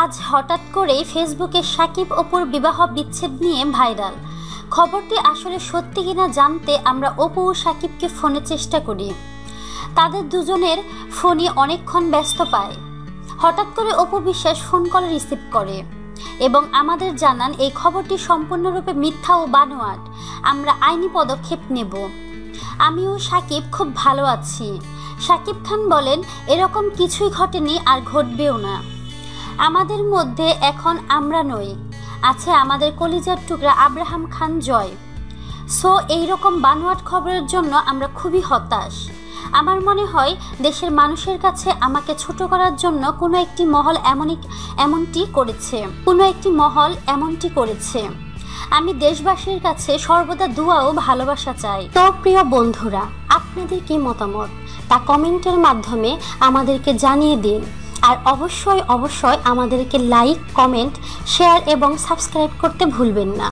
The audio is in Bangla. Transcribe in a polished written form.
আজ হঠাৎ করেই ফেসবুকে সাকিব অপুর বিবাহ বিচ্ছেদ নিয়ে ভাইরাল। খবরটি আসলে সত্যি কিনা জানতে আমরা অপু ও সাকিবকে ফোনে চেষ্টা করি। তাদের দুজনের ফোনই অনেকক্ষণ ব্যস্ত পায়। হঠাৎ করে Apu Biswas phone call receive করে এবং আমাদের জানান এই খবরটি সম্পূর্ণরূপে মিথ্যা ও বানোয়াট। আমরা আইনি পদক্ষেপ নেব। আমি ও সাকিব খুব ভালো আছি। সাকিব খান বলেন, এরকম কিছুই ঘটেনি আর ঘটবেও না। আমাদের মধ্যে এখন আমরা নই, আছে আমাদের কলিজার টুকরা আব্রাহাম খান জয়। সো এইরকম বানোয়াট খবরের জন্য আমরা খুবই হতাশ। আমার মনে হয় দেশের মানুষের কাছে আমাকে ছোট করার জন্য কোনো একটি মহল এমনটি করেছে। আমি দেশবাসীর কাছে সর্বদা দোয়া ও ভালোবাসা চাই। তো প্রিয় বন্ধুরা, আপনাদের কি মতামত তা কমেন্টের মাধ্যমে আমাদেরকে জানিয়ে দিন। আর অবশ্যই আমাদেরকে লাইক, কমেন্ট, শেয়ার এবং সাবস্ক্রাইব করতে ভুলবেন না।